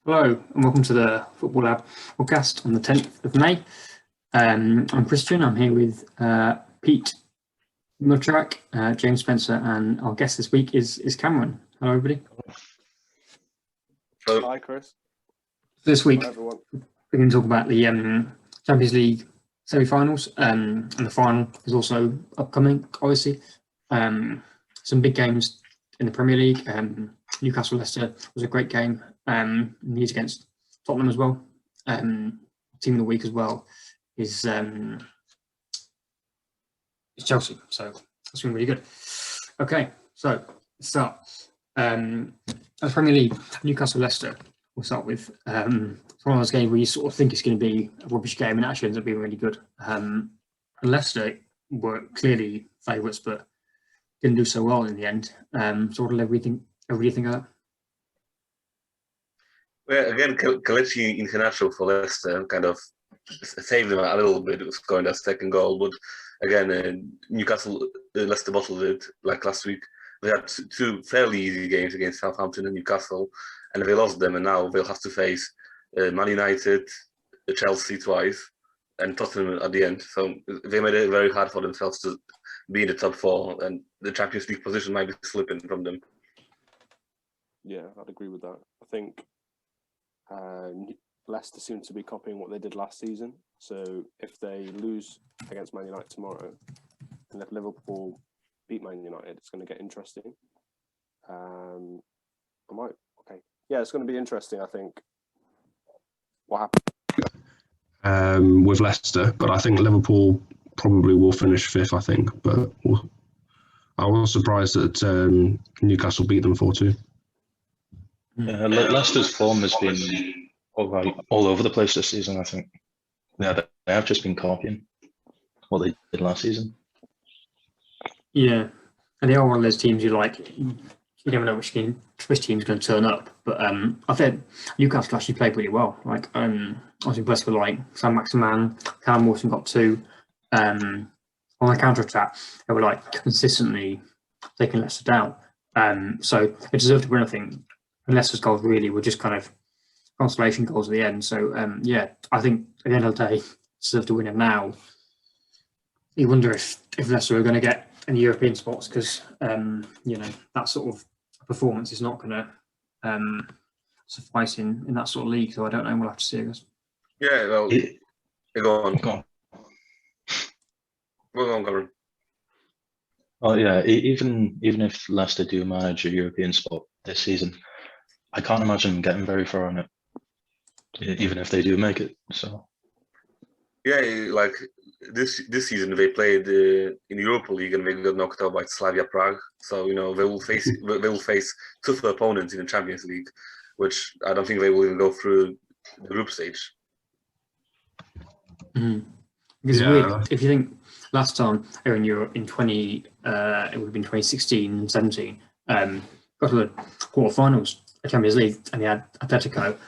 Hello and welcome to the Football Lab podcast on the 10th of May. I'm Christian. I'm here with Pete Mutrak, James Spencer, and our guest this week is Cameron. Hello, everybody. Hi, Chris. This week, Hi, everyone. we're going to talk about the Champions League semi-finals, and the final is also upcoming, obviously. Some big games in the Premier League. Newcastle Leicester was a great game. Leeds against Tottenham as well. Team of the week as well is Chelsea. So that's been really good. Okay, so let's start. The Premier League, Newcastle Leicester. We'll start with it's one of those games where you sort of think it's going to be a rubbish game and it actually ends up being really good. And Leicester were clearly favourites, but didn't do so well in the end. So what did everybody think of that? Well, again, Kelechi International for Leicester kind of saved them a little bit, scoring that second goal. But again, Newcastle, Leicester bottled it like last week. They had two fairly easy games against Southampton and Newcastle, and they lost them. And now they'll have to face Man United, Chelsea twice, and Tottenham at the end. So they made it very hard for themselves to be in the top four, and the Champions League position might be slipping from them. Yeah, I'd agree with that. I think Leicester seem to be copying what they did last season. So if they lose against Man United tomorrow, and if Liverpool beat Man United, it's going to get interesting. It's going to be interesting, I think, what happens. With Leicester, but I think Liverpool probably will finish fifth, I think. But I was surprised that Newcastle beat them 4-2. Leicester's form has been all over the place this season, I think. Yeah, they have just been copying what they did last season. Yeah, and they are one of those teams you never know which team's going to turn up. But I think Newcastle actually played pretty well. I was impressed with Sam Maximan, Callum Wilson got two. On the counter-attack, they were consistently taking Leicester down. So they deserved to win, I think. And Leicester's goals really were just kind of consolation goals at the end. So I think at the end of the day, deserve to win it now. You wonder if Leicester are going to get any European spots because that sort of performance is not going to suffice in that sort of league. So I don't know. We'll have to see, I guess. Yeah, well, go on. Go on, Cameron. Oh yeah, even if Leicester do manage a European spot this season, I can't imagine them getting very far on it, even if they do make it. So yeah, this season they played in the Europa League and they got knocked out by Slavia Prague. So they will face tougher opponents in the Champions League, which I don't think they will even go through the group stage. Mm-hmm. It's weird if you think last time they were in Europe in it would have been 2016, 17. Got to the quarterfinals of Champions League and they had Atletico.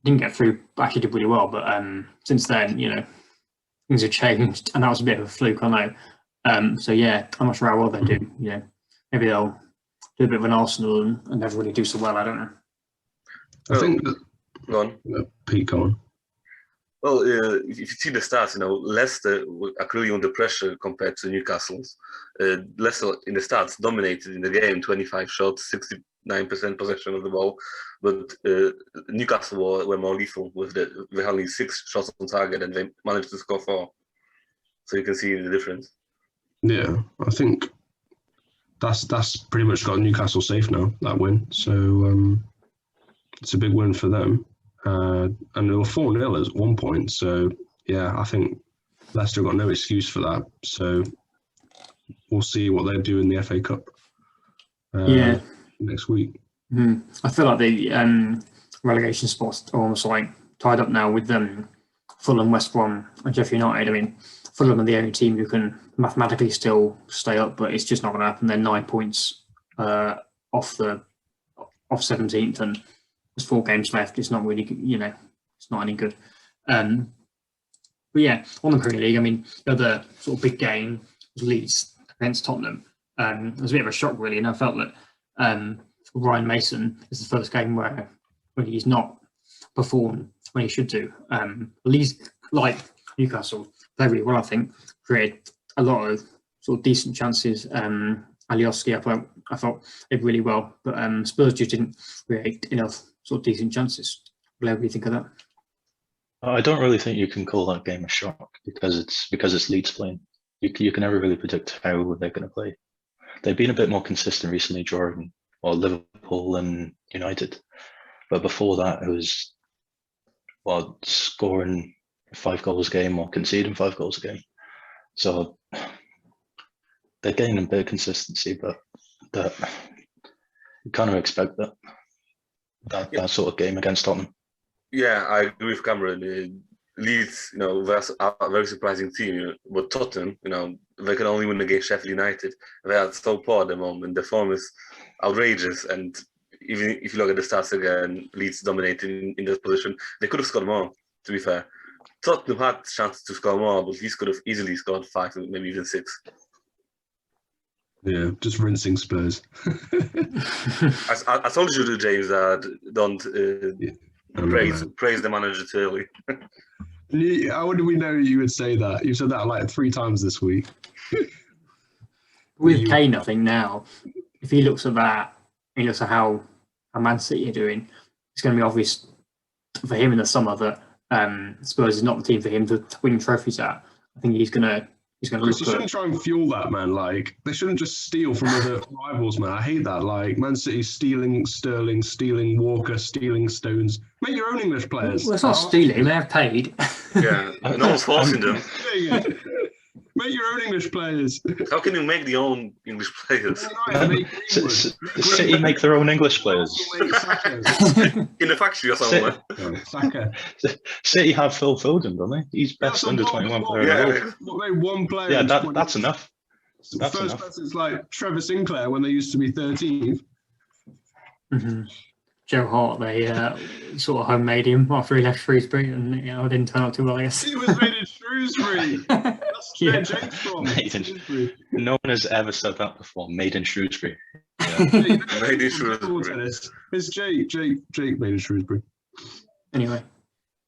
Didn't get through, but actually did really well. But since then, things have changed, and that was a bit of a fluke, I know. So yeah, I'm not sure how well they do. Maybe they'll do a bit of an Arsenal and never really do so well. I don't know. I think. Go on. Pete, go on. Well, if you see the stats, Leicester are clearly under pressure compared to Newcastle's. Leicester in the stats dominated in the game, 25 shots, 69% possession of the ball, but Newcastle were more lethal with they only 6 shots on target and they managed to score 4. So you can see the difference. Yeah, I think that's pretty much got Newcastle safe now, that win. So it's a big win for them. And they were 4-0 at one point. So yeah, I think Leicester got no excuse for that. So we'll see what they do in the FA Cup. Next week. Mm-hmm. I feel like the relegation spots are almost tied up now with Fulham, West Brom, and Sheffield United. I mean, Fulham are the only team who can mathematically still stay up, but it's just not going to happen. They're 9 points off 17th, and there's 4 games left. It's not really, it's not any good. But yeah, on the Premier League, I mean, the other sort of big game was Leeds against Tottenham. It was a bit of a shock, really, and I felt that Ryan Mason is the first game where when he's not performed when he should do. Leeds, like Newcastle, play really well, I think, created a lot of sort of decent chances. Alioski, I thought did really well, but Spurs just didn't create enough sort of decent chances. What do you think of that? I don't really think you can call that game a shock because it's Leeds playing. You can never really predict how they're going to play. They've been a bit more consistent recently during Liverpool and United, but before that it was scoring 5 goals a game or conceding 5 goals a game. So they're gaining a bit of consistency, but you kind of expect that sort of game against Tottenham. Yeah, I agree with Cameron. Leeds, they're a very surprising team. But Tottenham, they can only win against Sheffield United. They are so poor at the moment. The form is outrageous. And even if you look at the stats again, Leeds dominating in that position. They could have scored more, to be fair. Tottenham had chances to score more, but Leeds could have easily scored 5, maybe even 6. Yeah, just rinsing Spurs. I told you, James, that don't praise the manager too early. How did we know you would say that? You said that like 3 times this week. With Kane, I think now, if he looks at that, he looks at how Man City are doing, it's going to be obvious for him in the summer that Spurs is not the team for him to win trophies at. I think he's going to Chris, you shouldn't try and fuel that, man. Like, they shouldn't just steal from other rivals, man. I hate that. Like, Man City stealing Sterling, stealing Walker, stealing Stones. Make your own English players. Well, it's not stealing. They have paid. Yeah, no one's forcing them. Make your own English players. How can you make the own English players? City make their own English players. In the factory or somewhere. Saka. City have Phil Foden, don't they? He's best under 21 player. Yeah. One player. Yeah, that's enough. That's First enough. person's like Trevor Sinclair when they used to be 13th. Mm-hmm. Joe Hart, they sort of homemade him after he left Shrewsbury, and it didn't turn out too well, I guess. He was made in Shrewsbury. That's where Jake's from. No one has ever said that before. Made in Shrewsbury. Yeah. Made in Shrewsbury. It's Jake made in Shrewsbury. Anyway,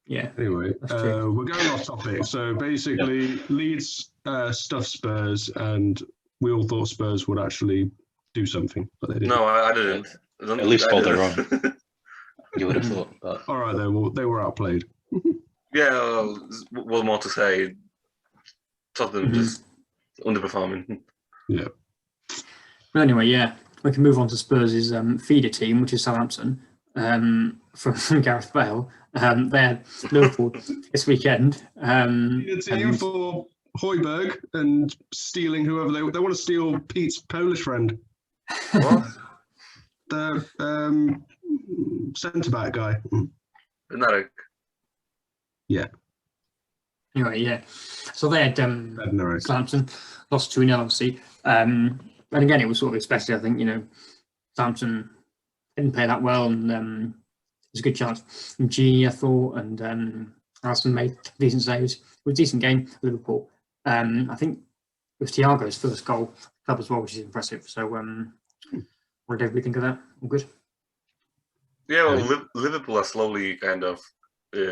yeah. Anyway, we're going off topic. So basically, Leeds stuffed Spurs, and we all thought Spurs would actually do something, but they didn't. No, I didn't. At least hold their own. You would have thought. But... All right, then. Well, they were outplayed. Yeah, what more to say? Tottenham just underperforming. Yeah. But anyway, yeah, we can move on to Spurs' feeder team, which is Southampton, from Gareth Bale. They had Liverpool this weekend. Feeder team for Højbjerg and stealing whoever they want to steal Pete's Polish friend. What? The centre-back guy. Narek. Yeah. Anyway, yeah. So they had Southampton lost 2-0, obviously. And again, it was sort of expected, I think, Southampton didn't play that well, and there's a good chance. And Gini, I thought, and Alisson made decent saves. It was a decent game for Liverpool. I think it was Thiago's first goal for the club as well, which is impressive. So, what did everybody think of that? All good? Yeah, well, Liverpool are slowly kind of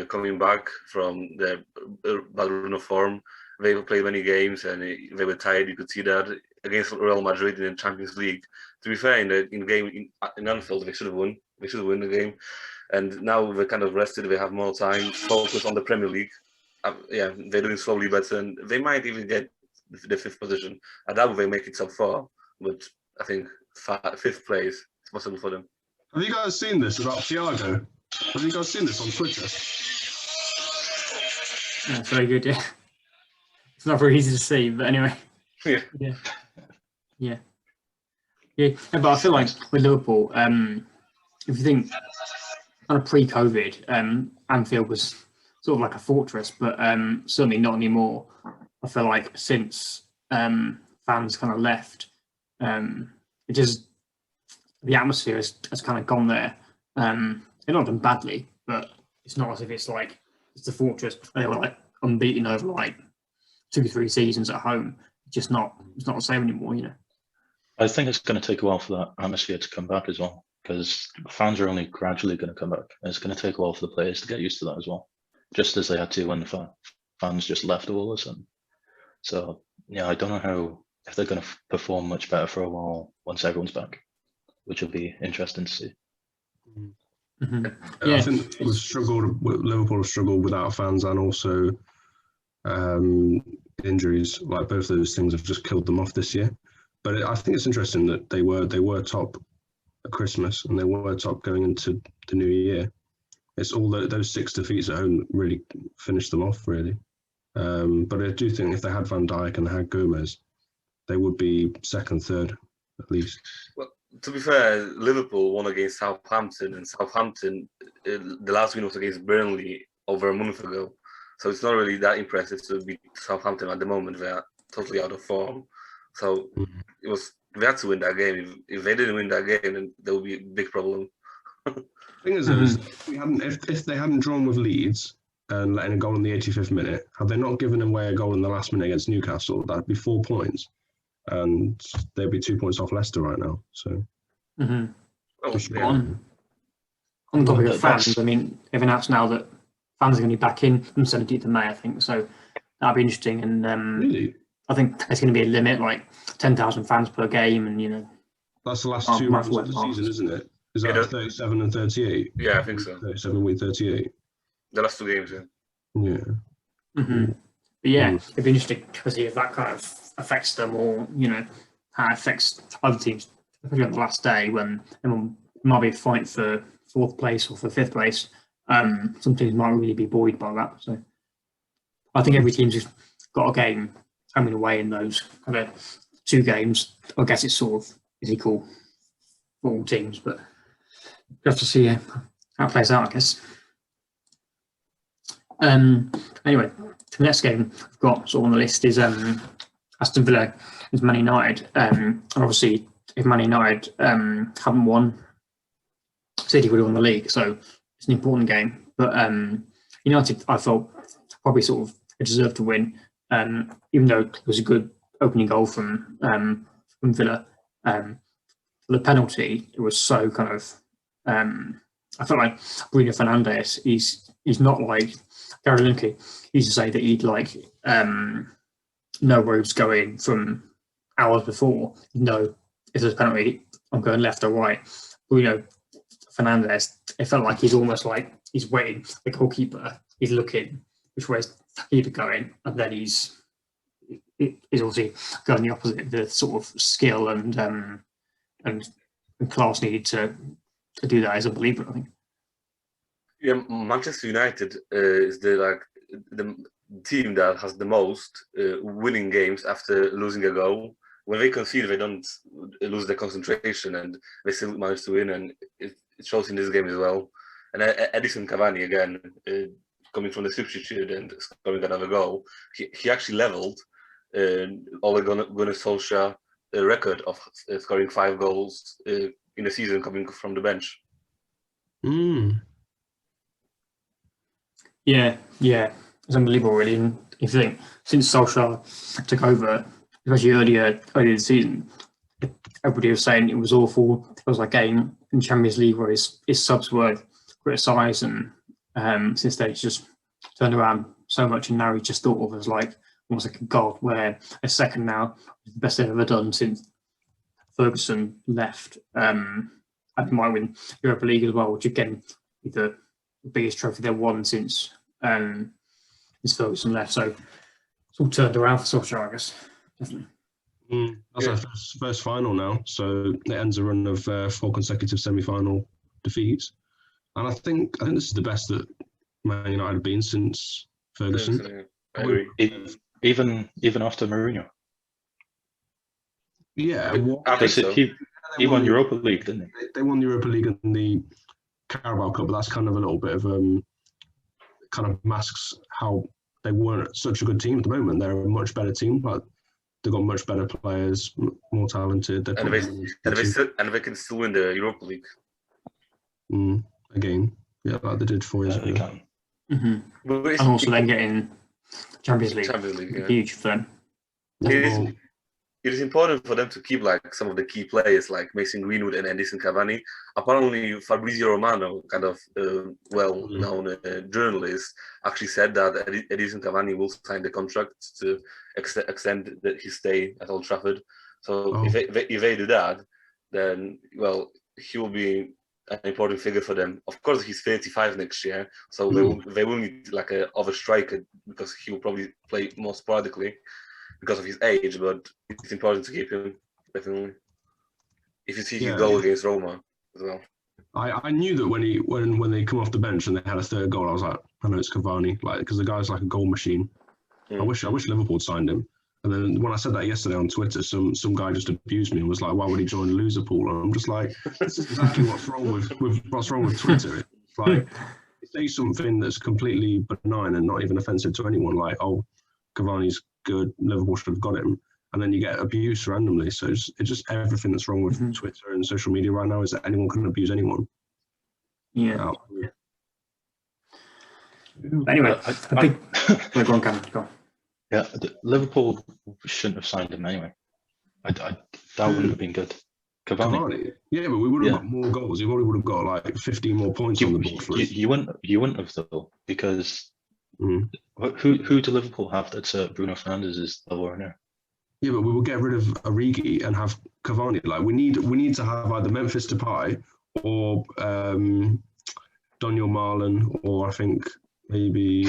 coming back from their bad run of form. They played many games and they were tired. You could see that against Real Madrid in the Champions League. To be fair, in the game in Anfield, they should have won. They should have won the game. And now they're kind of rested. They have more time to focus on the Premier League. They're doing slowly better, and they might even get the 5th position. I doubt they make it top 4, but I think 5th place is possible for them. Have you guys seen this about Thiago? Have you guys seen this on Twitter? That's very good, yeah. It's not very easy to see, but anyway. Yeah. But I feel like with Liverpool, if you think kind of pre-COVID, Anfield was sort of like a fortress, but certainly not anymore. I feel like since fans kind of left, it just the atmosphere has kind of gone there. They're not done badly, but it's not as if it's like it's the fortress. They were like unbeaten over like 2-3 seasons at home. It's not the same anymore, I think it's going to take a while for that atmosphere to come back as well. because fans are only gradually going to come back. And it's going to take a while for the players to get used to that as well, just as they had to when the fans just left all of a sudden. So yeah, I don't know if they're going to perform much better for a while once everyone's back, which will be interesting to see. Mm-hmm. I think Liverpool have struggled without fans, and also injuries. Like, both of those things have just killed them off this year. But I think it's interesting that they were top at Christmas and they were top going into the new year. It's all those 6 defeats at home that really finished them off, really. But I do think if they had Van Dijk and they had Gomez, they would be second, third, at least. Well, to be fair, Liverpool won against Southampton, and Southampton, the last win was against Burnley over a month ago. So it's not really that impressive to beat Southampton at the moment. They are totally out of form. So they had to win that game. If they didn't win that game, then there would be a big problem. The thing is, if they hadn't drawn with Leeds and letting a goal in the 85th minute, had they not given away a goal in the last minute against Newcastle, that'd be 4 points. And they'd be 2 points off Leicester right now. So, on the topic of fans, I mean, they've announced now that fans are going to be back in from 17th of May, I think. So that'll be interesting. And really? I think there's going to be a limit, like 10,000 fans per game, and that's the last 2 rounds of the season, isn't it? Is that 37 and 38? Yeah, I think so. 37 week 38. The last 2 games, yeah. Yeah. Mm-hmm. But yeah, it'd be interesting to see if that kind of affects them, or how it affects other teams, especially on the last day when everyone might be fighting for 4th place or for 5th place. Some teams might really be buoyed by that. So I think every team's just got a game home and away in those kind of 2 games. I guess it's sort of is equal for all teams, but you have to see how it plays out, I guess. Anyway, the next game we've got sort of on the list is Aston Villa and Man United. And obviously, if Man United haven't won, City would have won the league, so it's an important game. But United, I felt, probably sort of deserved to win, even though it was a good opening goal from Villa. The penalty, it was so kind of. I felt like Bruno Fernandes. He's not like Gary Lineker. He used to say that he'd like know where he was going from hours before. If there's a penalty, I'm going left or right. Bruno Fernandes, it felt like he's almost like he's waiting. The goalkeeper, he's looking which way's the keeper going, and then he's obviously going the opposite. The sort of skill and class needed to do that is unbelievable, I think. Yeah, Manchester United is the team that has the most winning games after losing a goal. When they concede, they don't lose their concentration, and they still manage to win, and it shows in this game as well. And Edison Cavani, again, coming from the substitute and scoring another goal, he actually levelled Ole Gunnar Solskjaer record of scoring 5 goals in a season coming from the bench. Yeah, it's unbelievable, really. And if you think since Solskjaer took over, especially earlier this season, everybody was saying it was awful. It was like a game in Champions League where his subs were criticised, and since then he's just turned around so much, and now he's just thought of as like almost like a god. Where a second now is the best they've ever done since Ferguson left. I might win Europa League as well, which again is the biggest trophy they've won since Ferguson left. So it's all turned around for Solskjaer, I guess. Definitely. That's our first final now, so it ends a run of 4 consecutive semi-final defeats, and I think this is the best that Man United have been since Ferguson. I agree. Even after Mourinho. Yeah, because he won Europa League, didn't he? They won the Europa League and the Carabao Cup, but that's kind of a little bit of kind of masks how they weren't such a good team at the moment. They're a much better team, but they've got much better players, more talented. And they can still win the Europa League. Again, yeah, like they did 4 years ago. And also then getting Champions League, yeah. huge for them. it is important for them to keep like some of the key players like Mason Greenwood and Edison Cavani. Apparently, Fabrizio Romano, kind of well-known journalist, actually said that Edison Cavani will sign the contract to extend his stay at Old Trafford. So if they do that, then he will be an important figure for them. Of course, he's 35 next year, so they will need like a other striker because he will probably play more sporadically because of his age. But it's important to keep him, definitely. If you see his goal against Roma as well. I knew that when they come off the bench and they had a third goal, I was like, I know it's Cavani, like because the guy's like a goal machine. I wish Liverpool signed him. And then when I said that yesterday on Twitter, some guy just abused me and was like, "Why would he join Loserpool?" And I'm just like, "This is exactly what's wrong with Twitter." It's like you say something that's completely benign and not even offensive to anyone, like, "Oh, Cavani's good, Liverpool should have got him," and then you get abuse randomly. So it's just everything that's wrong with Twitter and social media right now is that anyone can abuse anyone. Yeah. Anyway, go on. Yeah, Liverpool shouldn't have signed him anyway. That wouldn't have been good. Cavani. Yeah, but we would have got more goals. You probably would have got like 15 more points on the board for us. You wouldn't have though, because who do Liverpool have that's Bruno Fernandes's level right now? Yeah, but we will get rid of Origi and have Cavani. Like we need to have either Memphis Depay or Daniel Marlon, or I think maybe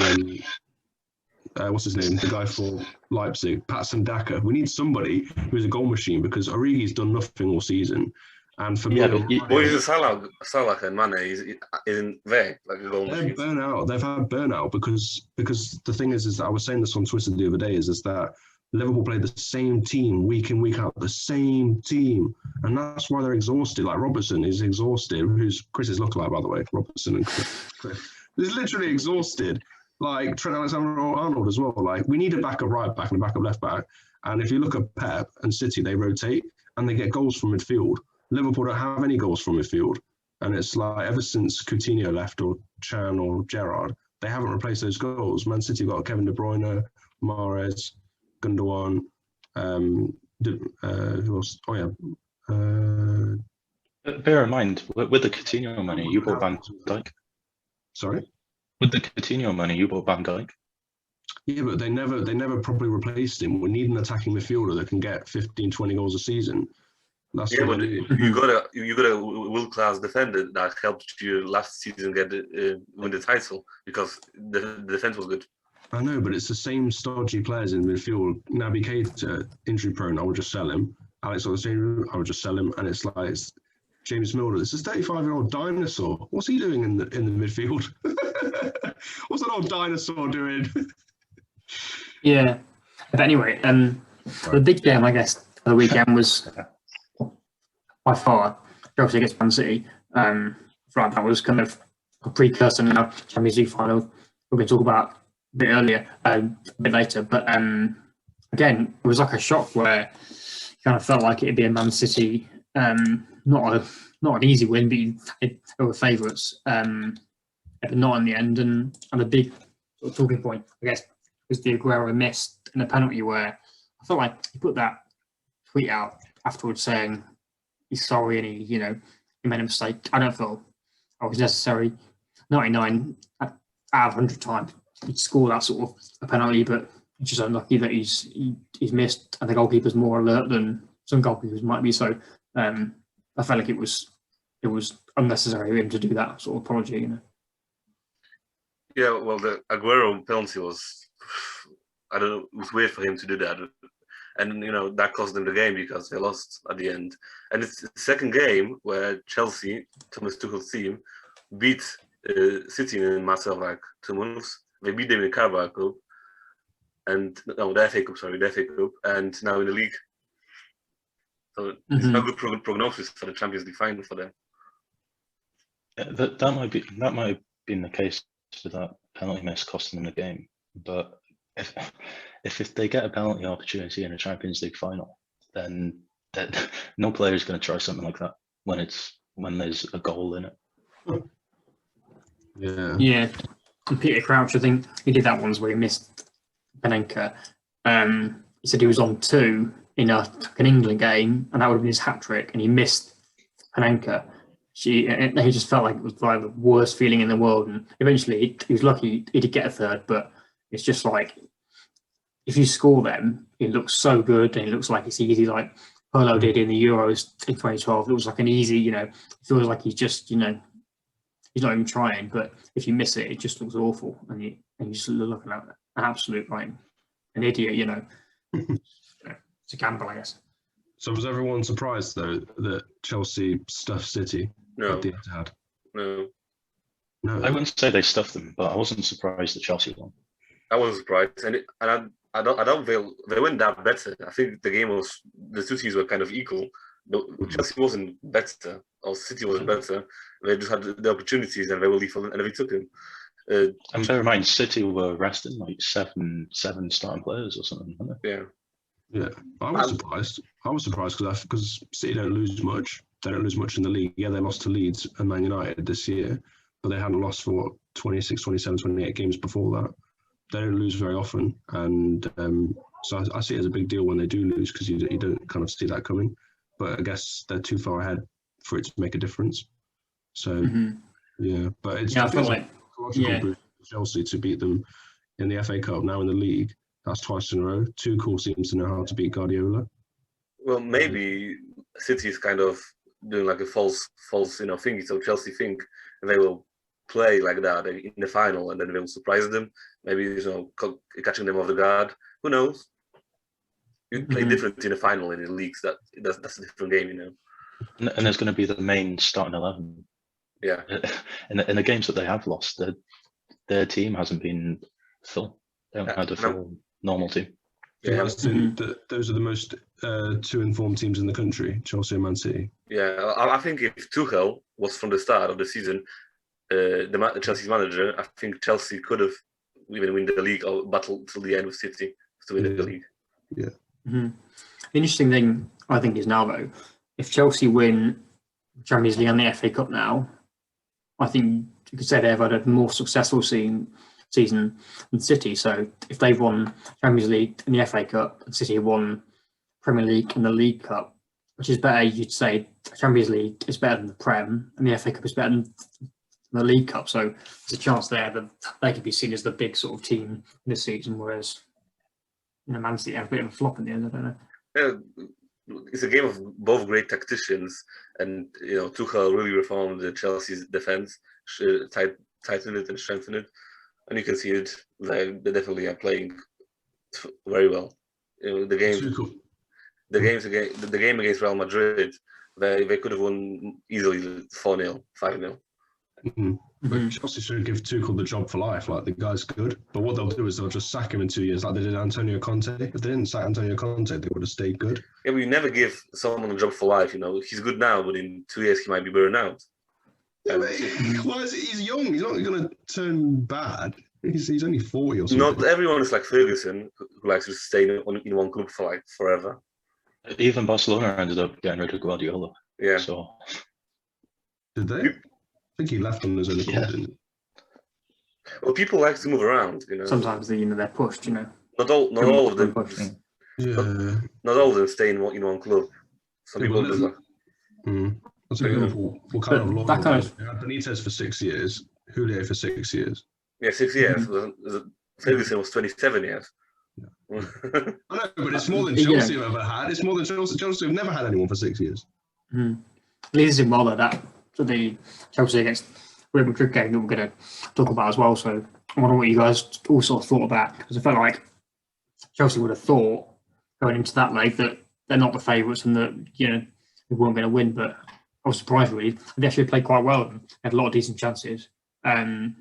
what's his name? The guy for Leipzig, Patson Daka. We need somebody who's a goal machine because Origi's done nothing all season. And for me, Salah and Mane isn't there like a goal machine. They've had burnout because the thing is I was saying this on Twitter the other day is that Liverpool play the same team week in, week out, the same team. And that's why they're exhausted. Like Robertson is exhausted, who's Chris's lookalike, by the way, Robertson and Chris. He's literally exhausted. Like Trent Alexander-Arnold as well. Like we need a backup right back and a backup left back. And if you look at Pep and City, they rotate and they get goals from midfield. Liverpool don't have any goals from midfield. And it's like ever since Coutinho left or Chan or Gerrard, they haven't replaced those goals. Man City got Kevin De Bruyne, Mahrez, Gundogan, who else? Bear in mind, with the Coutinho money, you bought Van Dijk. Sorry? With the Coutinho money, you bought Van Dijk. Yeah, but they never properly replaced him. We need an attacking midfielder that can get 15, 20 goals a season. That's but you got a world-class defender that helped you last season win the title because the defense was good. I know, but it's the same stodgy players in midfield. Naby Keita, injury prone, I would just sell him. Alex Oxlade, I would just sell him. And it's like James Milner. It's a 35-year-old dinosaur. What's he doing in the midfield? What's an old dinosaur doing? Yeah. But anyway, the big game, I guess, for the weekend was by far Chelsea against Man City. That was kind of a precursor in our Champions League final. We're going to talk about a bit earlier, a bit later. But again, it was like a shock where you kind of felt like it'd be a Man City, not an easy win, but they were favourites, but not in the end. And a big sort of talking point, I guess, was the Aguero missed in a penalty where I felt like he put that tweet out afterwards saying he's sorry and he made a mistake. I don't feel it was necessary. 99 out of 100 times he'd score that sort of a penalty, but it's just unlucky that he's missed and the goalkeeper's more alert than some goalkeepers might be. So I felt like it was unnecessary for him to do that sort of apology, Yeah, well, the Aguero penalty was, I don't know, it was weird for him to do that. And, that cost them the game because they lost at the end. And it's the second game where Chelsea, Thomas Tuchel's team, beat City in a matter of like 2 months. They beat them in the Carabao Cup. And, no, the FA Cup, and now in the league. So it's not good prognosis for the Champions League final for them. Yeah, that might have been the case with that penalty miss costing them the game. But if they get a penalty opportunity in a Champions League final, then no player is going to try something like that when there's a goal in it. Yeah. And Peter Crouch, I think he did that once where he missed Panenka. He said he was on 2 in an England game, and that would have been his hat trick, and he missed Panenka. And he just felt like it was like the worst feeling in the world. And eventually, he was lucky he did get a third, but it's just like if you score them, it looks so good, and it looks like it's easy, like Pirlo did in the Euros in 2012. It was like an easy, it feels like he's just, he's not even trying. But if you miss it, it just looks awful, and you just looking at an absolute like an idiot, It's a gamble, I guess. So was everyone surprised though that Chelsea stuffed City No, at the Etihad? no, No. I wouldn't say they stuffed them, but I wasn't surprised that Chelsea won. I wasn't surprised, and I don't feel they weren't that better. I think the two teams were kind of equal. Chelsea wasn't better, or City wasn't better. They just had the opportunities, and they were lethal, and they took them. And bear in mind, City were resting like seven starting players or something, weren't they? Yeah. Yeah, I was surprised. I was surprised because City don't lose much. They don't lose much in the league. Yeah, they lost to Leeds and Man United this year, but they hadn't lost for 26, 27, 28 games before that. They don't lose very often, and so I see it as a big deal when they do lose because you don't kind of see that coming. But I guess they're too far ahead for it to make a difference. So yeah, but it's I feel like boost for Chelsea to beat them in the FA Cup, now in the league. That's twice in a row. Tuchel seems to know how to beat Guardiola. Well, maybe City is kind of doing like a false, thing. So Chelsea think they will play like that in the final, and then they will surprise them. Maybe catching them off the guard. Who knows? You play different in the final in the leagues. That's a different game, And there's going to be the main starting 11. Yeah. In the games that they have lost, their team hasn't been full. They haven't had a full normal team. Yeah. Those are the most two informed teams in the country, Chelsea and Man City. Yeah, I think if Tuchel was from the start of the season, Chelsea's manager, I think Chelsea could have even win the league or battle till the end with City to win the league. Yeah. The interesting thing I think is now though, if Chelsea win Champions League and the FA Cup now, I think you could say they've had a more successful season than City. So if they've won Champions League and the FA Cup, and City won Premier League and the League Cup, which is better, you'd say Champions League is better than the Prem, and the FA Cup is better than the League Cup. So there's a chance there that they could be seen as the big sort of team this season, whereas Man City have a bit of a flop in the end. I don't know. Yeah, it's a game of both great tacticians, and Tuchel really reformed Chelsea's defense, tightened it and strengthened it, and you can see it. They definitely are playing very well. The game against Real Madrid, they could have won easily 4-0, 5-0. But Chelsea should give Tuchel the job for life. Like, the guy's good, but what they'll do is they'll just sack him in 2 years, like they did Antonio Conte. If they didn't sack Antonio Conte, they would have stayed good. Yeah, but you never give someone a job for life. He's good now, but in 2 years he might be burned out. Yeah, but he's young. He's not going to turn bad. He's only 40 or something. Not everyone is like Ferguson, who likes to stay in one club for like forever. Even Barcelona ended up getting rid of Guardiola. Yeah. So Did they? I think he left on his own accord, didn't he? Well, people like to move around, Sometimes they're pushed, Not all of them. Yeah. Not all of them stay in one club. Some people do that. I'll tell you what kind of loyal. That kind of... They had Benitez for 6 years, Julio for 6 years. Yeah, 6 years. Ferguson was 27 years. Yeah. I know, but it's more than Chelsea have ever had. It's more than Chelsea. Chelsea have never had anyone for 6 years. Leeds did well at that. So the Chelsea against Real Madrid game that we're going to talk about as well. So I wonder what you guys all sort of thought of that, because I felt like Chelsea would have thought going into that leg that they're not the favourites and that they weren't going to win. But I was surprised really. They actually played quite well and had a lot of decent chances. And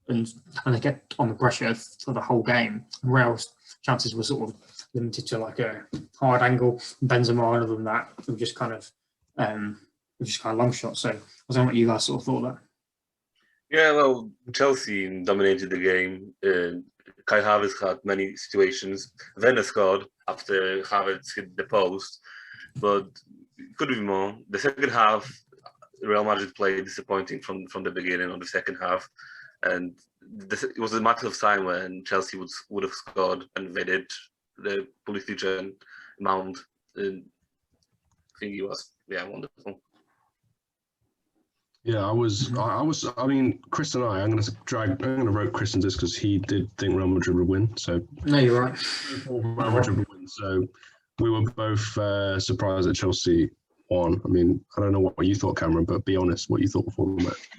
they kept on the pressure for the whole game. Real's chances were sort of limited to like a hard angle. Benzema, other than that, it was just kind of long shots. So I don't know what you guys sort of thought of that. Yeah, well, Chelsea dominated the game. Kai Havertz had many situations. Werner scored after Havertz hit the post, but it could be more. The second half, Real Madrid played disappointing from the beginning of the second half, and it was a matter of time when Chelsea would have scored, and they did. The Pulisic and Mount thingy was wonderful. Yeah, I mean, Chris and I'm going to rope Chris into this because he did think Real Madrid would win. So No, you're right. Real Madrid would win. So we were both surprised that Chelsea won. I mean, I don't know what you thought, Cameron, but be honest, what you thought before the match.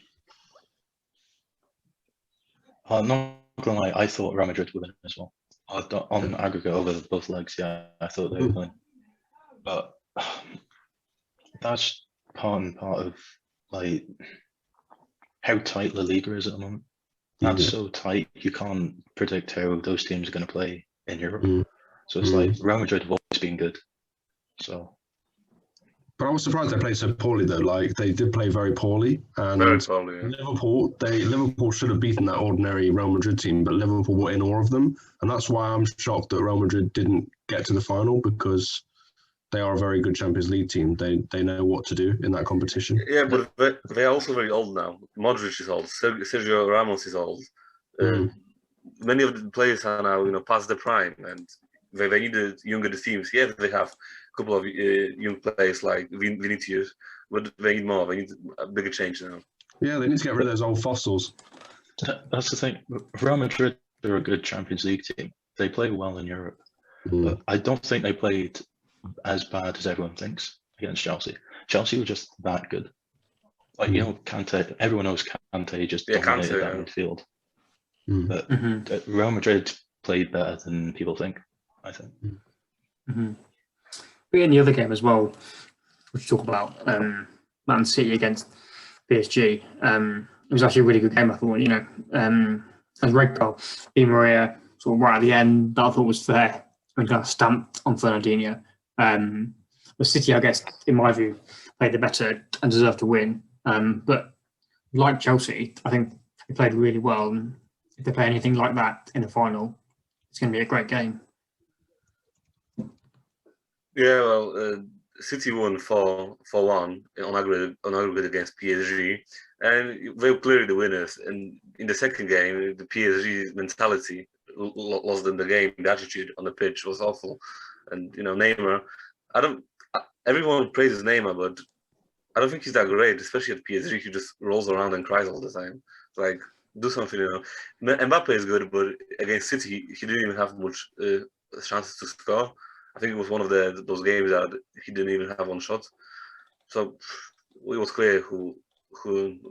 I'm not gonna lie, I thought Real Madrid would win as well. On aggregate over both legs, yeah, I thought they would win. But that's part of like how tight La Liga is at the moment. That's so tight, you can't predict how those teams are going to play in Europe. So it's like Real Madrid have always been good. So, but I was surprised they played so poorly though. Like they did play very poorly, and Very poorly, yeah. Liverpool should have beaten that ordinary Real Madrid team, but Liverpool were in awe of them, and that's why I'm shocked that Real Madrid didn't get to the final because they are a very good Champions League team. They know what to do in that competition. Yeah, but they are also very old now. Modric is old. Sergio Ramos is old. Many of the players are now, past the prime, and they need younger teams. Yes, they have a couple of young players like Vinicius, but they need more. They need a bigger change now. Yeah, they need to get rid of those old fossils. That's the thing. Real Madrid are a good Champions League team. They play well in Europe. But I don't think they played as bad as everyone thinks against Chelsea. Chelsea were just that good. Like, Kante, everyone knows Kante just dominated that midfield. But Real Madrid played better than people think, I think. But in the other game as well, which talk about Man City against PSG, it was actually a really good game, I thought, as red goal, Di Maria sort of right at the end, that I thought was fair, and kind of stamped on Fernandinho. The City, I guess, in my view, played the better and deserved to win. But like Chelsea, I think they played really well. And if they play anything like that in the final, it's going to be a great game. Yeah, well, City won 4-1 on aggregate against PSG, and they were clearly the winners. And in the second game, the PSG mentality lost them the game. The attitude on the pitch was awful. And Neymar, everyone praises Neymar, but I don't think he's that great, especially at PSG. He just rolls around and cries all the time. Like, do something, Mbappe is good, but against City, he didn't even have much chances to score. I think it was one of those games that he didn't even have one shot. So it was clear who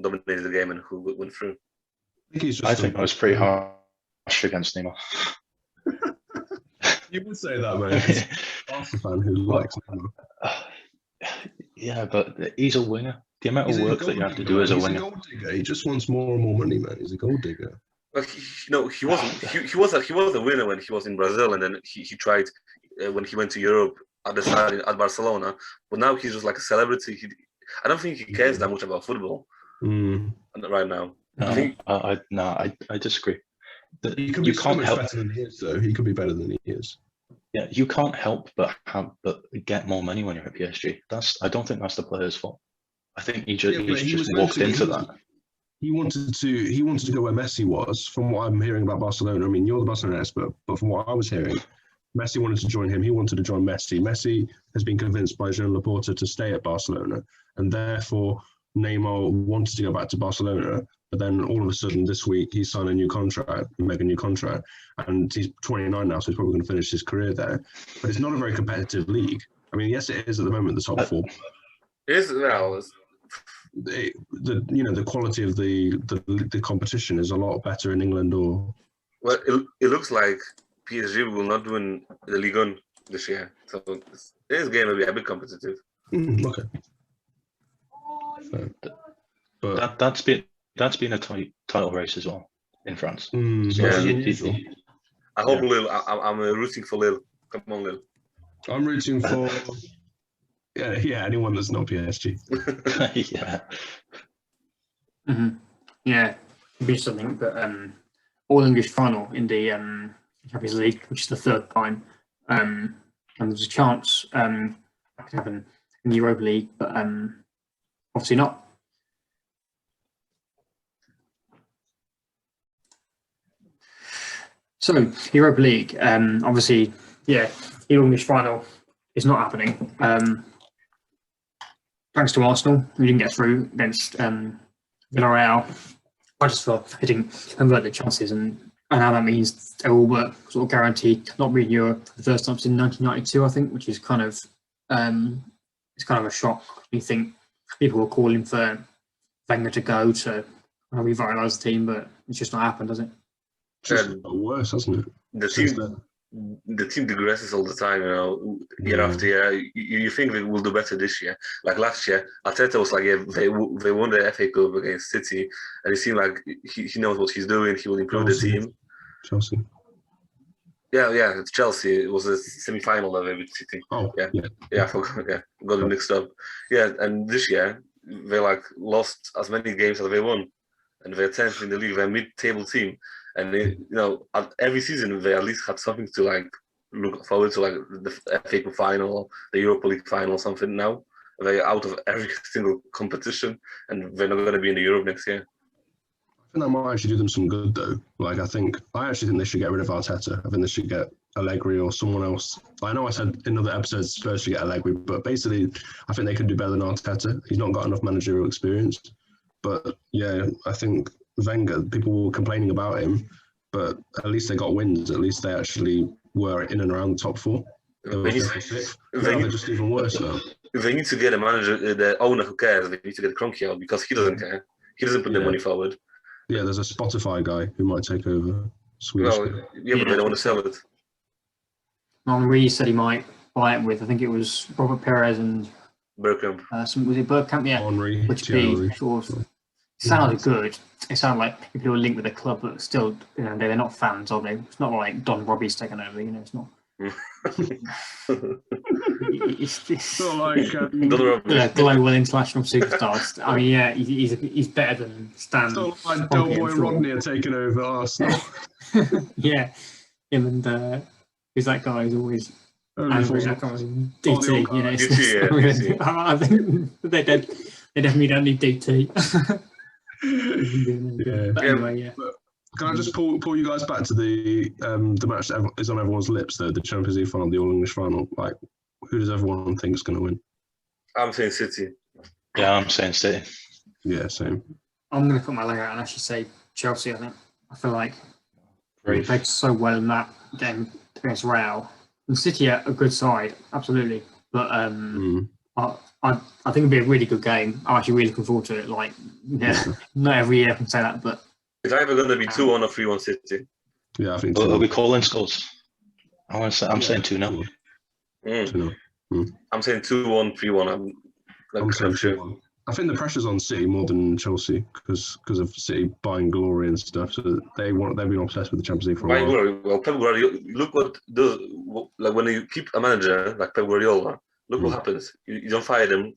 dominated the game and who went through. I think I was pretty harsh against Neymar. You would say that, man. Arsenal fan who likes Neymar. Yeah, but he's a winger. The amount of work that you have to do as a winger. He's a gold digger. He just wants more and more money, man. He's a gold digger. Well, he was a winner when he was in Brazil, and then he tried when he went to Europe at the side at Barcelona. But now he's just like a celebrity. I don't think he cares that much about football right now. I disagree. He could be so much better than he is, though. He could be better than he is. Yeah, you can't help but get more money when you're at PSG. I don't think that's the player's fault. I think he just walked into that. He wanted to go where Messi was. From what I'm hearing about Barcelona, I mean, you're the Barcelona expert, but from what I was hearing, Messi wanted to join him. He wanted to join Messi. Messi has been convinced by Joan Laporta to stay at Barcelona, and therefore Neymar wanted to go back to Barcelona. But then all of a sudden this week he signed a new contract, and he's 29 now, so he's probably going to finish his career there. But it's not a very competitive league. I mean, yes, it is at the moment, the top four. It is well. The quality of the competition is a lot better in England Well, it looks like PSG will not win the Liga this year, so this game will be a bit competitive. Okay. But that's been a title race as well in France. I hope Lille. I'm rooting for Lille. Come on, Lille. I'm rooting for anyone that's not PSG. Yeah. Yeah, it'd be something. But all English final in the Champions League, which is the third time, and there's a chance that could happen in the Europa League, but obviously not. So Europa League, obviously, English final it's not happening. Thanks to Arsenal, we didn't get through against Villarreal. I just felt they didn't convert the chances, and now that means they all were sort of guaranteed not being Europe for the first time since 1992, I think, which is kind of it's kind of a shock. You think people were calling for Wenger to go to revitalise the team, but it's just not happened, has it? It's just got worse, hasn't it? The team digresses all the time, year after year. You think they will do better this year? Like last year, Arteta was like, they won the FA Cup against City, and it seemed like he knows what he's doing. He will improve the team. Chelsea. Yeah, it's Chelsea. It was a semi-final with City. Oh, yeah. I forgot. Yeah, got it mixed up. Yeah, and this year they lost as many games as they won, and they're 10th in the league. They're a mid-table team. And every season they at least had something to look forward to, like the FA Cup final, the Europa League final, or something. Now they're out of every single competition, and they're not going to be in the Europe next year. I think that might actually do them some good, though. I actually think they should get rid of Arteta. I think they should get Allegri or someone else. I know I said in other episodes first to get Allegri, but basically, I think they could do better than Arteta. He's not got enough managerial experience. But yeah, I think Wenger, people were complaining about him, but at least they got wins. At least they actually were in and around the top four. They're just even worse now. They need to get a manager, the owner who cares. They need to get Kroenke out because he doesn't care. He doesn't put the money forward. Yeah, there's a Spotify guy who might take over. But they don't want to sell it. Henri said he might buy it with, I think it was Robert Perez and Bergkamp. Was it Bergkamp? Yeah. Henri, which be sort of sounded good. It sounded like people who are linked with the club, but still, they're not fans, are they? It's not like Don Robbie's taken over. It's not. it's not like global international superstars. I mean, yeah, he's better than Stan. It's not like Delboy and Rodney are taking over Arsenal. Yeah, him and who's that guy who's always. DT, DT. I think they definitely don't need DT. But anyway, yeah. Can I just pull you guys back to the match that is on everyone's lips, the Champions League final, the All English final? Who does everyone think is going to win? I'm saying City. Yeah, I'm saying City. Yeah, same. I'm going to put my leg out and actually say Chelsea. I think. I feel like they played so well in that game against Real. And City are a good side, absolutely. But I think it'll be a really good game. I'm actually really looking forward to it. Not every year I can say that, but it's either going to be 2-1 or 3-1 City. Yeah, I think. Are we calling scores? I'm saying 2-0. I'm saying 2-1, 3-1. I'm sure. I think the pressure's on City more than Chelsea because of City buying glory and stuff. So they've been obsessed with the Champions League for a while. Well, Pep Guardiola, look what does when you keep a manager like Pep Guardiola. Look what happens. You don't fire them,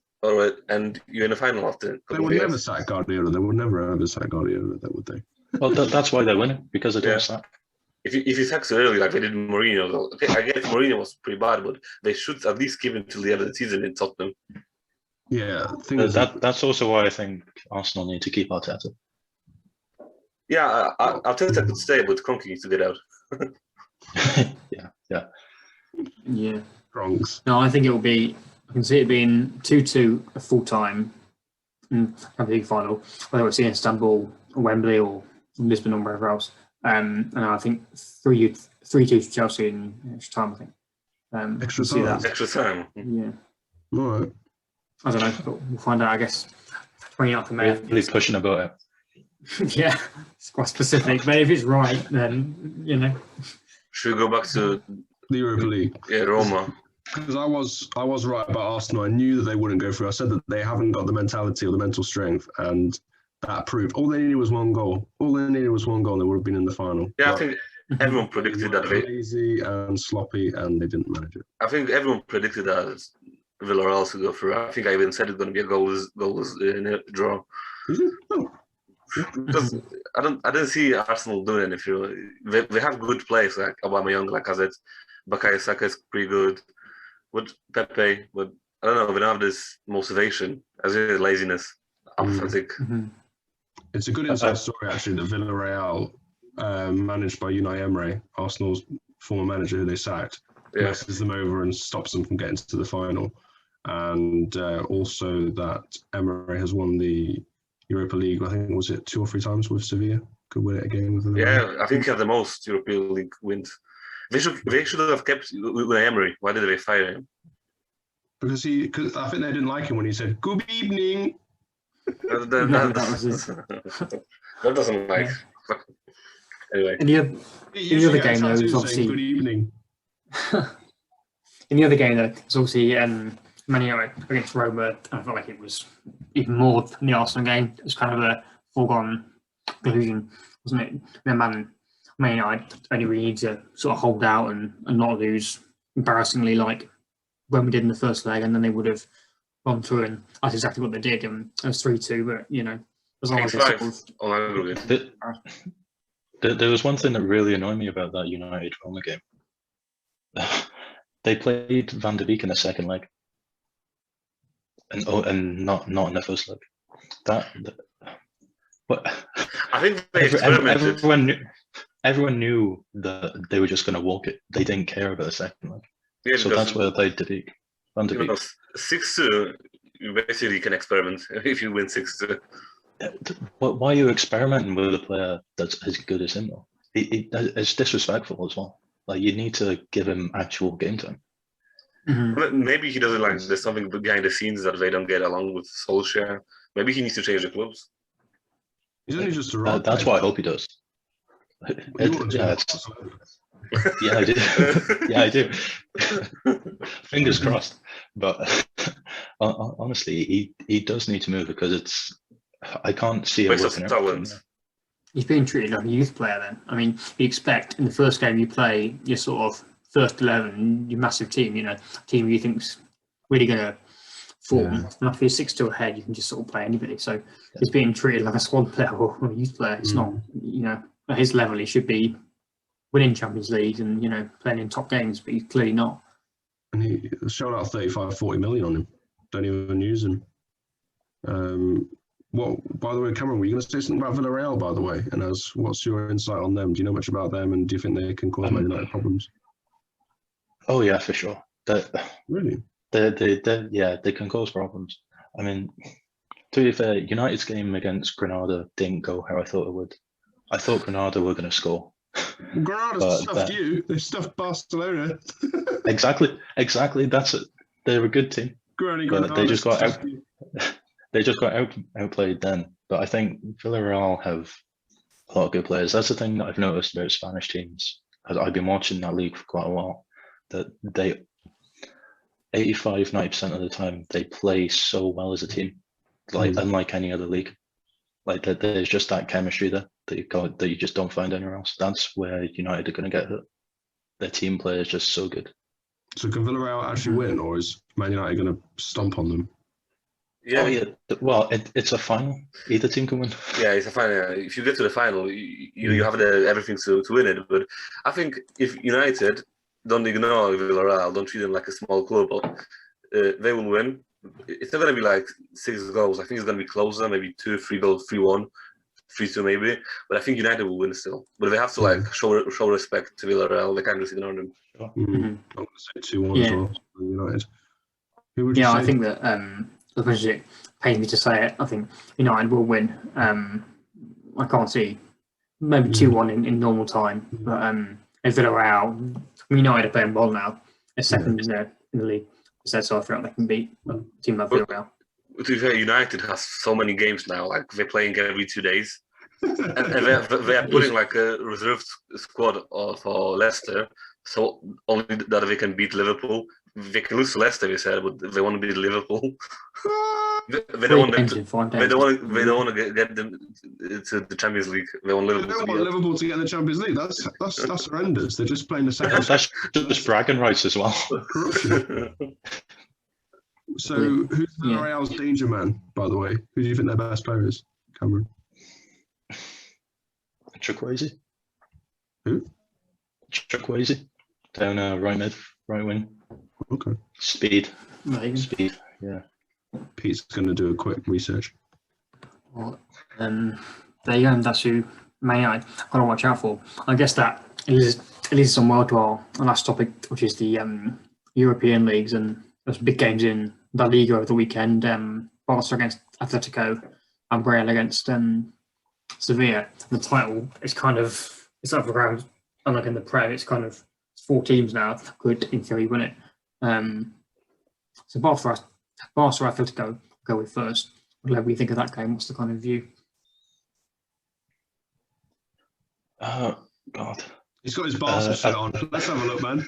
and you're in the final after. They would never sack Guardiola. They would never ever sack Guardiola. Would they? Well, that's why they're winning because they don't sack. If you sack so early like they did Mourinho, okay, I guess Mourinho was pretty bad, but they should at least give him till the end of the season in Tottenham. Yeah, that's also why I think Arsenal need to keep Arteta. Yeah, Arteta could stay, but Kroenke needs to get out. Yeah. Bronx. No, I think it will be. I can see it being 2-2 a full time Champions League final, whether it's in Istanbul, or Wembley, or Lisbon, or wherever else. And I think 3-2 to Chelsea in extra time. I think extra time. Extra time. Yeah. All right. I don't know, but we'll find out, I guess, 28th of May. Really pushing about it. Yeah, it's quite specific. But if it's right, then, Should we go back to the Europa League? Yeah, Roma. Because I was right about Arsenal. I knew that they wouldn't go through. I said that they haven't got the mentality or the mental strength, and that proved. All they needed was one goal. They would have been in the final. Yeah, I think everyone predicted that. Lazy and sloppy, and they didn't manage it. I think everyone predicted that Villarreal to go through. I think I even said it's going to be a goalless in a draw. Oh. Because I didn't see Arsenal doing anything. They have good players like Aubameyang, like I said. Bukayo Saka is pretty good. With Pepe, but I don't know. They don't have this motivation, as it is laziness, apathetic. It's a good inside story actually that Villarreal, managed by Unai Emery, Arsenal's former manager who they sacked, messes them over and stops them from getting to the final. And also that Emery has won the Europa League, I think, was it 2 or 3 times with Sevilla? Could win it again with Villarreal. Yeah, I think he had the most European League wins. They should have kept with Emery. Why did they fire him? Because I think they didn't like him when he said, "Good evening." That was it. That doesn't like. Anyway. In the other game, though, it was obviously. Good evening. In the other game, though, it was obviously Man United against Roma. I felt like it was even more than the Arsenal game. It was kind of a foregone conclusion, wasn't it? Man United only really need to sort of hold out and not lose embarrassingly like when we did in the first leg, and then they would have gone through, and that's exactly what they did. And it was 3-2, but as long as they sort of, there was one thing that really annoyed me about that United Roma game. They played Van de Beek in the second leg, and not in the first leg. But I think they experimented. Everyone knew that they were just going to walk it. They didn't care about the second leg. Yeah, so that's where they played Van de Beek. 6-2, you basically can experiment if you win 6-2. Why are you experimenting with a player that's as good as him, though? It's disrespectful as well. Like, you need to give him actual game time. Mm-hmm. Maybe he doesn't like. There's something behind the scenes that they don't get along with Solskjaer. Maybe he needs to change the clubs. He's only just a that's what I hope he does. Yeah, I do. Yeah, I do. Fingers crossed. But honestly, he does need to move because I can't see it working out. He's being treated like a youth player then. I mean, you expect in the first game you play your sort of first 11, your massive team, team you think's really going to form. Yeah. And after you're 6-2 ahead, you can just sort of play anybody. So he's being treated like a squad player or a youth player. It's not, at his level, he should be winning Champions League and, playing in top games, but he's clearly not. And he shelled out 35-40 million on him. Don't even use him. By the way, Cameron, were you going to say something about Villarreal, by the way? And what's your insight on them? Do you know much about them, and do you think they can cause Man United problems? Oh yeah, for sure. Really? They can cause problems. I mean, to be fair, United's game against Granada didn't go how I thought it would. I thought Granada were going to score. Granada stuffed you. They stuffed Barcelona. Exactly. That's it. They're a good team. But they just got out. They just got outplayed then. But I think Villarreal have a lot of good players. That's the thing that I've noticed about Spanish teams. I've been watching that league for quite a while. That they 85-90% of the time they play so well as a team, unlike any other league. Like there's just that chemistry there that you just don't find anywhere else. That's where United are going to get hurt. Their team play is just so good. So can Villarreal actually win, or is Man United going to stomp on them? Yeah. Oh, yeah. Well, it's a final. Either team can win. Yeah, it's a final. If you get to the final, you have everything to win it. But I think if United don't ignore Villarreal, don't treat them like a small club, they will win. It's not going to be like 6 goals. I think it's going to be closer, maybe 2-3 goals, 3-1, 3-2 maybe. But I think United will win still. But they have to show respect to Villarreal. They can't just ignore them. I'm going to say 2-1 as well for United. Who would you say? I think that as much as it pains me to say it, I think United will win. I can't see maybe 2-1 in normal time, but if Villarreal, United are playing well now. They're second in the league, so I feel like they can beat a team like Villarreal. To be fair, United has so many games now. Like they're playing every 2 days, and they are putting like a reserved squad for Leicester, so only that they can beat Liverpool. They can lose to Leicester, they said, but they want to beat Liverpool. They don't want to get them to the Champions League. They want Liverpool. They don't want Liverpool to get the Champions League. That's horrendous. They're just playing the second. That's just bragging rights as well. Corruption. So, who's Villarreal's danger man, by the way? Who do you think their best player is, Cameron? Chukwueze. Who? Chukwueze. Down right mid, right wing. Okay. Speed. Yeah. Pete's going to do a quick research. Well, there you go. That's who Man United got to watch out for. I guess that is it leads us on well to our last topic, which is the European leagues, and there's big games in La Liga over the weekend. Barca against Atletico, and Real against Sevilla. The title is kind of up for grabs. Unlike in the Prem, it's kind of 4 teams now could in theory win it. So Barca Atletico go with first. What do you think of that game? What's the kind of view? God. He's got his Barca shirt on. Let's have a look, man.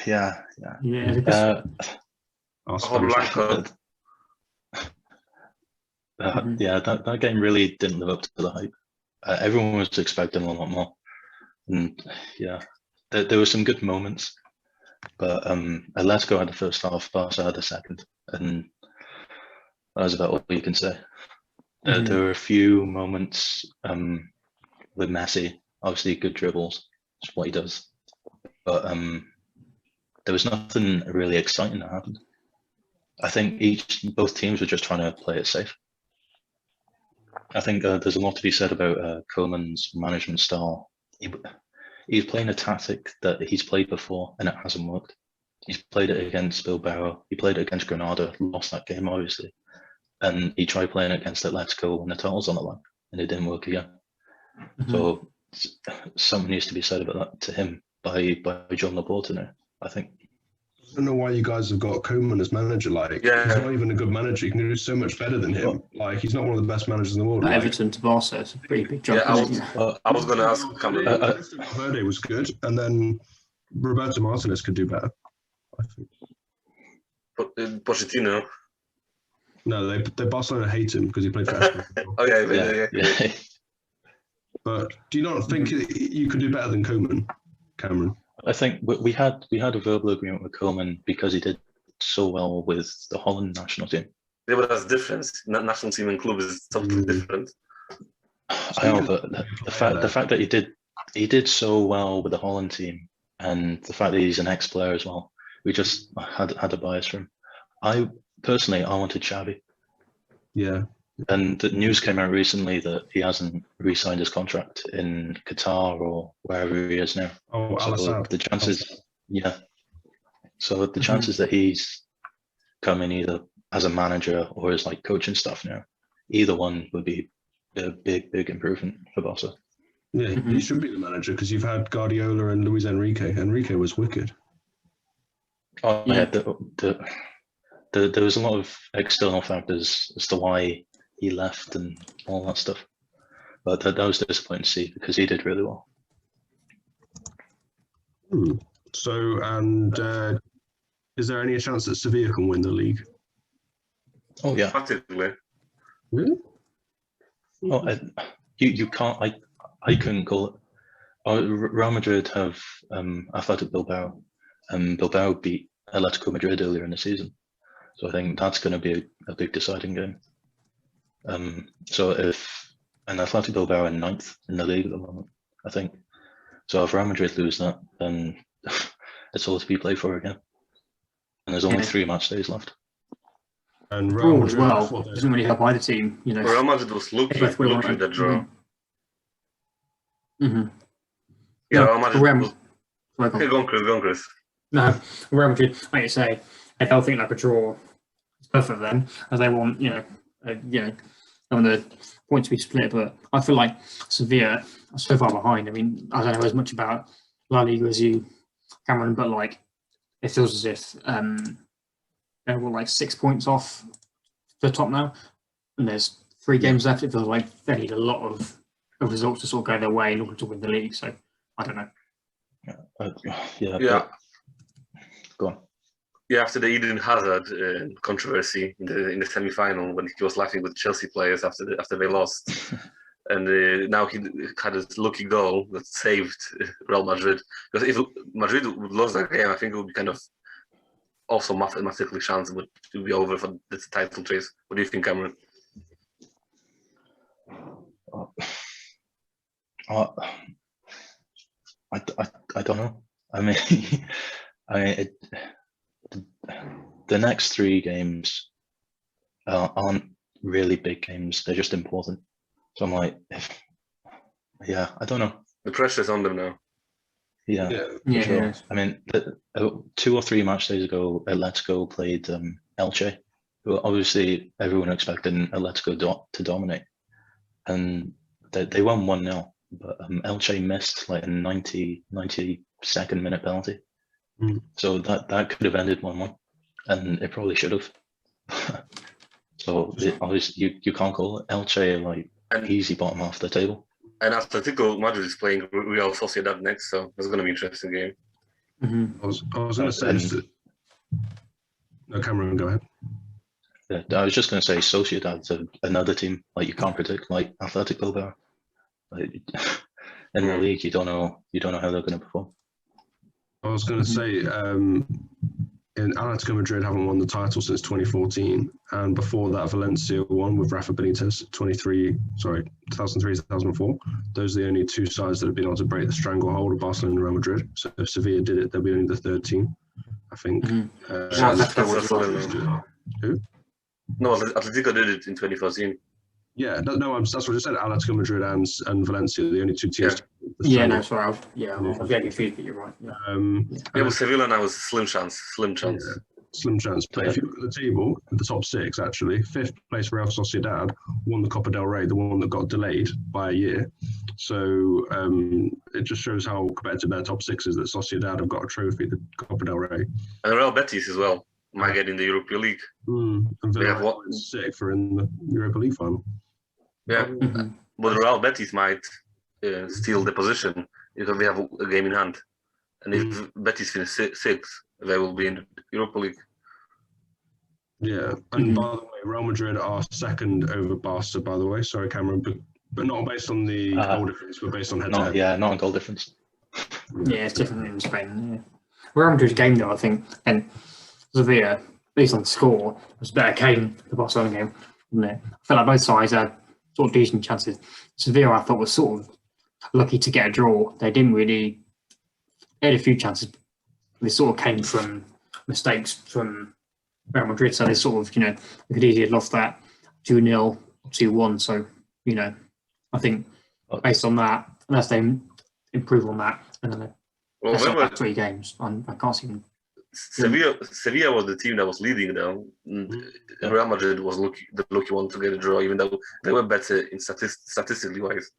Yeah. Yeah, that game really didn't live up to the hype. Everyone was expecting a lot more, and yeah, there were some good moments, but Atletico had the first half, Barca had the second, and that was about all you can say. There were a few moments with Messi, obviously good dribbles, that's what he does, but there was nothing really exciting that happened. I think both teams were just trying to play it safe. I think there's a lot to be said about Koeman's management style. He's playing a tactic that he's played before and it hasn't worked. He's played it against Bilbao, he played it against Granada, lost that game obviously, and he tried playing it against Atletico when the title's on the line, and it didn't work again. So something needs to be said about that to him by John Laporta now, I think. I don't know why you guys have got Koeman as manager. He's not even a good manager. You can do so much better than him. He's not one of the best managers in the world. Everton to Barca, it's a pretty big jump. I was going to ask Cameron. Verde was good, and then Roberto Martinez could do better, I think. But Pochettino. No, they Barcelona hate him because he played for Aston Villa. Yeah. But do you not think you could do better than Koeman, Cameron? I think we had a verbal agreement with Koeman because he did so well with the Holland national team. Yeah, but that's different. National team and club is totally different. I know, but the fact that he did so well with the Holland team, and the fact that he's an ex-player as well, we just had a bias for him. I wanted Xavi. Yeah. And the news came out recently that he hasn't re-signed his contract in Qatar or wherever he is now. So the chances, So the chances that he's coming either as a manager or as coaching staff now, either one would be a big improvement for Barca. Yeah, he should be the manager because you've had Guardiola and Luis Enrique. Enrique was wicked. Oh yeah, there was a lot of external factors as to why he left and all that stuff, but that was disappointing to see because he did really well. So, and is there any chance that Sevilla can win the league? Oh yeah, practically. Really? Oh, you can't. I couldn't call it. Real Madrid have Athletic Bilbao, and Bilbao beat Atletico Madrid earlier in the season, so I think that's going to be a big deciding game. So if Athletic Bilbao are 9th in the league at the moment, I think. So if Real Madrid lose that, then it's all to be played for again. And there's only 3 match days left. And Real as well doesn't really help either team. Real Madrid was lucky with that draw. Yeah, Real Madrid. Okay, go on, Chris. No, Real Madrid, like you say, they'll think a draw is perfect for them, as they want, on the points to be split. But I feel like Sevilla are so far behind. I mean, I don't know as much about La Liga as you, Cameron, but it feels as if they're 6 points off the top now, and there's 3 games left. It feels like they need a lot of results to sort of go their way in order to win the league. So I don't know. Go on. Yeah, after the Eden Hazard controversy in the semi-final, when he was laughing with Chelsea players after they lost, and now he had a lucky goal that saved Real Madrid. Because if Madrid would lose that game, I think it would be kind of also mathematically chance would be over for the title chase. What do you think, Cameron? I don't know. I mean, the next 3 games aren't really big games. They're just important. So I'm I don't know. The pressure's on them now. Yeah, Yeah. for Yeah, sure. yeah. I mean, 2 or 3 match days ago, Atletico played Elche, who obviously everyone expected Atletico to dominate, and they won 1-0. But Elche missed like a 92nd minute penalty, so that could have ended 1-1, and it probably should have. So obviously you can't call it. Elche like easy bottom half the table. And Atletico Madrid is playing Real Sociedad next, so it's going to be an interesting game. Mm-hmm. I was going to say, no, Cameron, go ahead. Yeah, I was just going to say Sociedad's another team like you can't predict, like Athletic Bilbao. Like, in the league, you don't know how they're going to perform. I was going to say, in Atletico Madrid haven't won the title since 2014, and before that, Valencia won with Rafa Benitez, 2003-2004. Those are the only two sides that have been able to break the stranglehold of Barcelona and Real Madrid. So if Sevilla did it, they'll be only the third team, I think. Who? No, Atletico did it in 2014. Yeah, no, that's what I said. Atletico Madrid and Valencia, the only two teams. Yeah, no, sorry. I was getting confused, but you're right. Yeah. But Sevilla now is a slim chance. Yeah, slim chance. But if you look at the table, the top six actually, 5th place Real Sociedad won the Copa del Rey, the one that got delayed by a year. So it just shows how competitive their top six is. That Sociedad have got a trophy, the Copa del Rey, and Real Betis as well might get in the Europa League. And They have what? sick for in the Europa League final. Yeah, but Real Betis might steal the position because they have a game in hand. And if Betis finish 6th, they will be in the Europa League. Yeah, and by the way, Real Madrid are second over Barca, by the way. Sorry, Cameron, but not based on the goal difference, but based on head-to-head. Yeah, not on goal difference. Yeah, it's different in Spain. Yeah. Real Madrid's game, though, I think, and Sevilla, based on the score, was a better game, the Barcelona game, wasn't it? I felt like both sides had sort of decent chances. Sevilla, I thought, was sort of lucky to get a draw. They didn't really. They had a few chances. They sort of came from mistakes from Real Madrid, so they sort of, they could easily have lost that 2-0, 2-1. So, I think based on that, unless they improve on that, and then they start 3 games, I can't see them. Sevilla was the team that was leading though. Real Madrid was the lucky one to get a draw, even though they were better in statistically wise.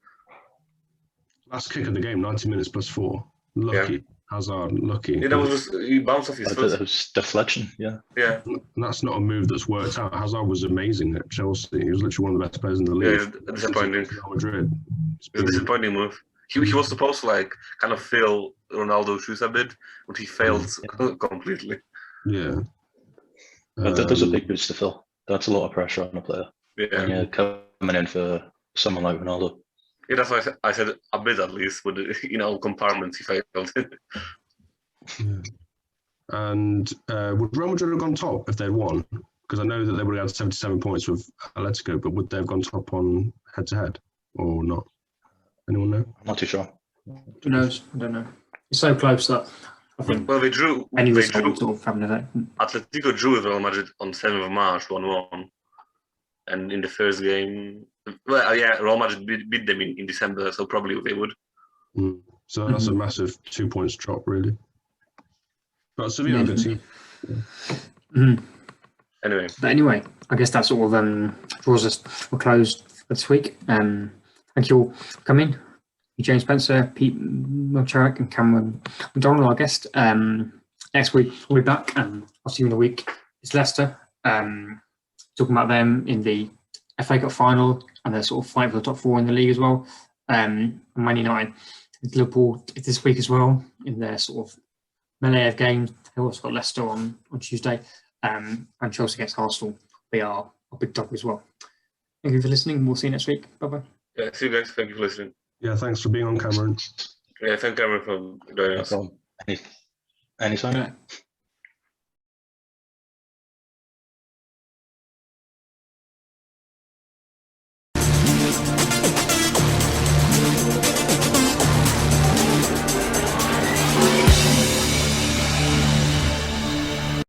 Last kick of the game, 90 minutes plus 4. Lucky. Yeah. Hazard, lucky. Yeah, that was just, he bounced off his foot. That was deflection, yeah. Yeah. And that's not a move that's worked out. Hazard was amazing at Chelsea. He was literally one of the best players in the league. Yeah, disappointing. Real Madrid. It was a disappointing move. He was supposed to kind of fill Ronaldo's shoes a bit, but he failed completely. Yeah. But there's a big boost to fill. That's a lot of pressure on a player. Yeah. When you're coming in for someone like Ronaldo. Yeah, that's why I said a bit at least, but compartments he failed. Yeah. And would Real Madrid have gone top if they'd won? Because I know that they would have had 77 points with Atletico, but would they have gone top on head-to-head or not? Anyone know? I'm not too sure. Who knows? I don't know. It's so close that I think. Well, they drew. Sort of having an effect. Atletico drew with Real Madrid on 7th of March, 1-1, and in the first game, Real Madrid beat them in December, so probably they would. So that's a massive 2 points drop, really. But Sevilla, good team. Anyway, I guess that sort of draws us to a close for this week. Thank you all for coming. James Spencer, Pete Milcharek, and Cameron McDonald, our guest. Next week we'll be back, and I'll see you in a week. It's Leicester. Talking about them in the FA Cup final, and they're sort of fighting for the top 4 in the league as well. Man United, Liverpool this week as well in their sort of melee of games. They also got Leicester on Tuesday, and Chelsea against Arsenal. They are a big dog as well. Thank you for listening. We'll see you next week. Bye bye. Yeah, see you guys. Thank you for listening. Yeah, thanks for being on, Cameron. Yeah, thank Cameron for joining us. Anytime. Yeah.